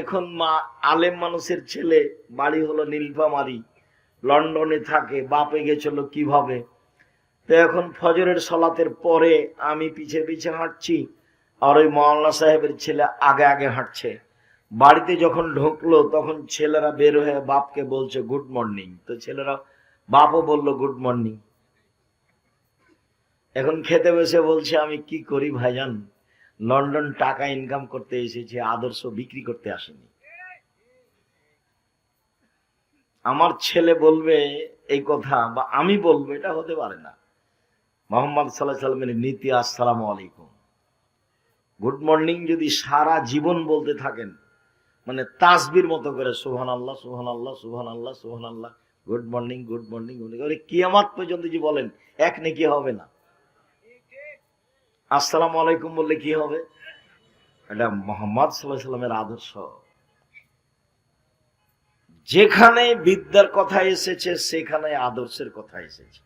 এখন আলেম মানুষের ছেলে, বাড়ি হলো নীলফামারী, লন্ডনে থাকে, বাপে গেছিল কিভাবে। তো এখন ফজরের সলাতের পরে আমি পিছে পিছে হাঁটছি, আর ওই মাওলানা সাহেবের ছেলে আগে আগে হাঁটছে। বাড়িতে যখন ঢুকলো তখন ছেলেরা বের হয়ে বাপকে বলছে গুড মর্নিং। তো ছেলেরা, বাপও বলল গুড মর্নিং। এখন খেতে বসে বলছে আমি কি করি ভাইজান, লন্ডন টাকা ইনকাম করতে এসেছে, আদর্শ বিক্রি করতে আসেনি। আমার ছেলে বলবে এই কথা বা আমি বলবো, এটা হতে পারে না। মোহাম্মদ সাল্লাল্লাহু আলাইহি সাল্লামের নীতি আসসালামু আলাইকুম, গুড মর্নিং যদি সারা জীবন বলতে থাকেন, মানে তাসবির মতো করে সুবহানাল্লাহ সুবহানাল্লাহ সুবহানাল্লাহ সুবহানাল্লাহ, গুড মর্নিং গুড মর্নিং, কিয়ামত পর্যন্ত যে বলেন এক নেকি হবে না। আসসালামু আলাইকুম বললে কি হবে? এটা মুহাম্মদ সাল্লাল্লাহু আলাইহি সাল্লামের আদর্শ। যেখানে বিদ্যার কথা এসেছে সেখানে আদর্শের কথা এসেছে।